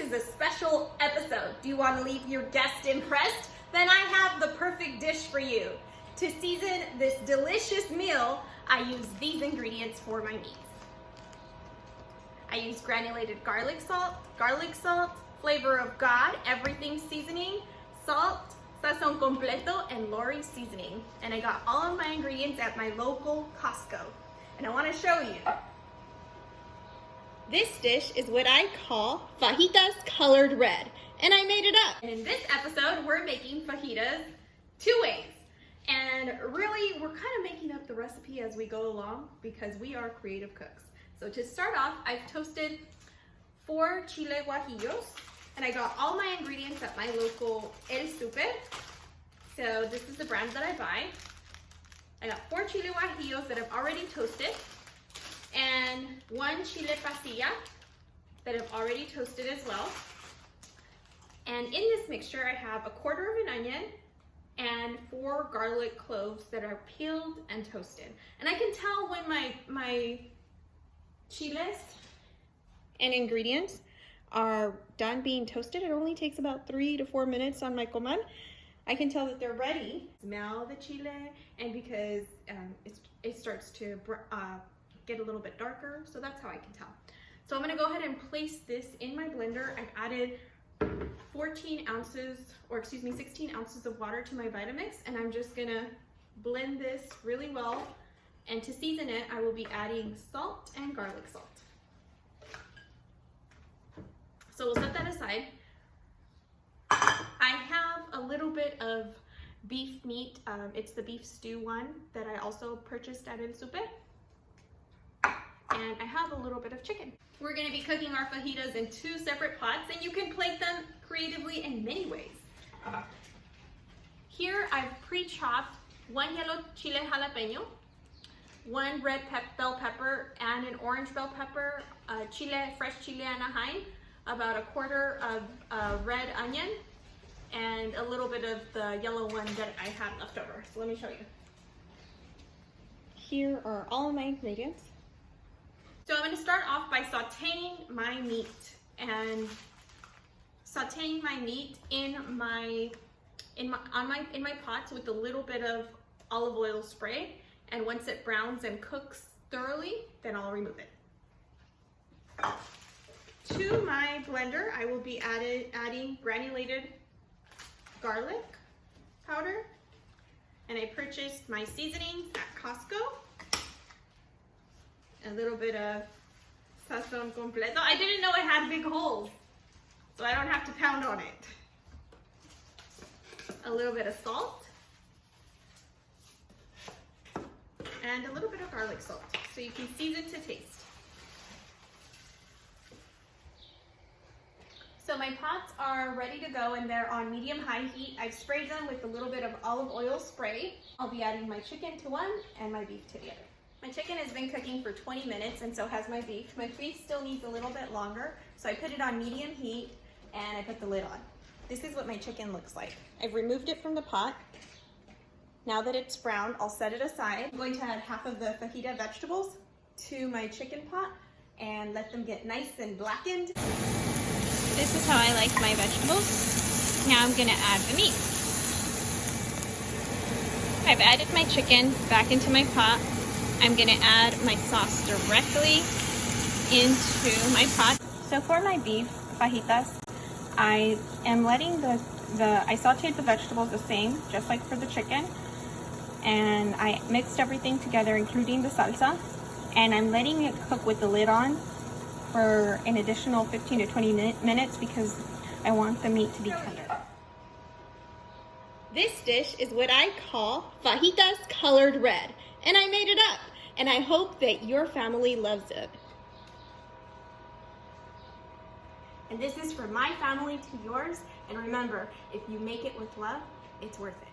is a special episode. Do you want to leave your guest impressed? Then I have the perfect dish for you. To season this delicious meal, I use these ingredients for my meats. I use granulated garlic salt, flavor of God, everything seasoning, salt, sazon completo, and Lori seasoning. And I got all of my ingredients at my local Costco. And I want to show you. This dish is what I call Fajitas-Colored Red. And I made it up. And in this episode, we're making fajitas 2 ways. And really, we're kind of making up the recipe as we go along because we are creative cooks. So to start off, I've toasted 4 chile guajillos, and I got all my ingredients at my local El Super. So this is the brand that I buy. I got 4 chile guajillos that I've already toasted, and 1 chile pasilla that I've already toasted as well. And in this mixture, I have 1/4 of an onion and 4 garlic cloves that are peeled and toasted. And I can tell when my chiles and ingredients are done being toasted. It only takes about 3 to 4 minutes on my comal. I can tell that they're ready. Smell the chile, and because it starts to get a little bit darker, so that's how I can tell. So I'm gonna go ahead and place this in my blender. I've added 16 ounces of water to my Vitamix, and I'm just gonna blend this really well. And to season it, I will be adding salt and garlic salt. So we'll set that aside. I have a little bit of beef meat. It's the beef stew one that I also purchased at El Super. And I have a little bit of chicken. We're gonna be cooking our fajitas in 2 separate pots, and you can plate them creatively in many ways. Here I've pre-chopped 1 yellow chile jalapeno, 1 red bell pepper, and an orange bell pepper, fresh chile anaheim, about 1/4 of red onion, and a little bit of the yellow one that I had left over. So let me show you. Here are all of my ingredients. So I'm going to start off by sauteing my meat, and sauteing my meat in my pots with a little bit of olive oil spray. And once it browns and cooks thoroughly, then I'll remove it. To my blender, I will be adding granulated garlic powder, and I purchased my seasonings at Costco. A little bit of sazon completo. I didn't know it had big holes, so I don't have to pound on it. A little bit of salt, and a little bit of garlic salt, so you can season to taste. So my pots are ready to go, and they're on medium-high heat. I've sprayed them with a little bit of olive oil spray. I'll be adding my chicken to one and my beef to the other. My chicken has been cooking for 20 minutes, and so has my beef. My beef still needs a little bit longer, so I put it on medium heat, and I put the lid on. This is what my chicken looks like. I've removed it from the pot. Now that it's brown, I'll set it aside. I'm going to add half of the fajita vegetables to my chicken pot and let them get nice and blackened. This is how I like my vegetables. Now I'm gonna add the meat. I've added my chicken back into my pot. I'm gonna add my sauce directly into my pot. So for my beef fajitas, I am letting I sauteed the vegetables the same, just like for the chicken. And I mixed everything together, including the salsa. And I'm letting it cook with the lid on for an additional 15 to 20 minutes because I want the meat to be tender. This dish is what I call Fajitas-Colored Red, and I made it up, and I hope that your family loves it. And this is from my family to yours, and remember, if you make it with love, it's worth it.